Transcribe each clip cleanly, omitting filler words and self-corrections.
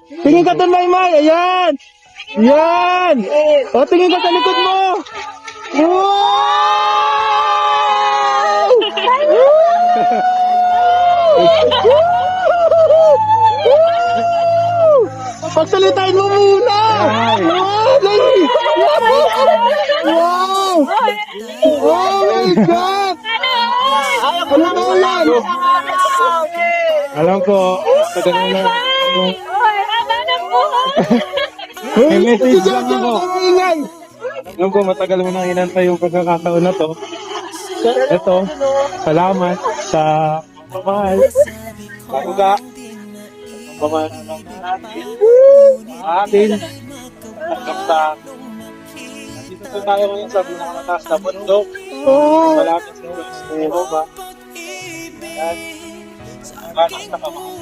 Tingin ka doon, Maymay. Ayan. Yan. O, tingin ka sa likod mo. Wow! Pagsalitain mo muna. Wow! Wow! Oh my God! Ano ba yan? Alam ko, matagal na. May message lang ako. Alam ko, matagal mo nang inantay yung pagkakataon na to. Ito, salamat sa pamahal. Karuga. Pamahal ng natin. Atin. Hanggang sa dito po tayo ngayon sa pinakataas na bundok. Malapit sa Europa. Yan. Ganas na kamahal.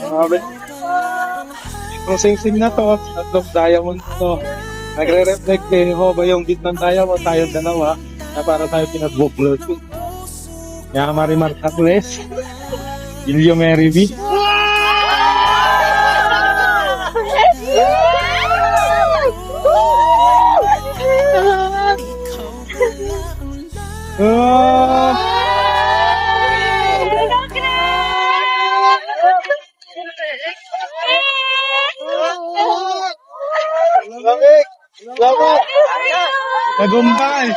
Grabe. Yung sing-sing na to, tatlong diamond to. Nagre-reflect kay Jehovah yung beat ng diamond, tayong dalawa, na para tayo pinag-buklod. Kaya Marimar Tacles, Ilyo Mary B. Lamig! Lamig! Tagumpay!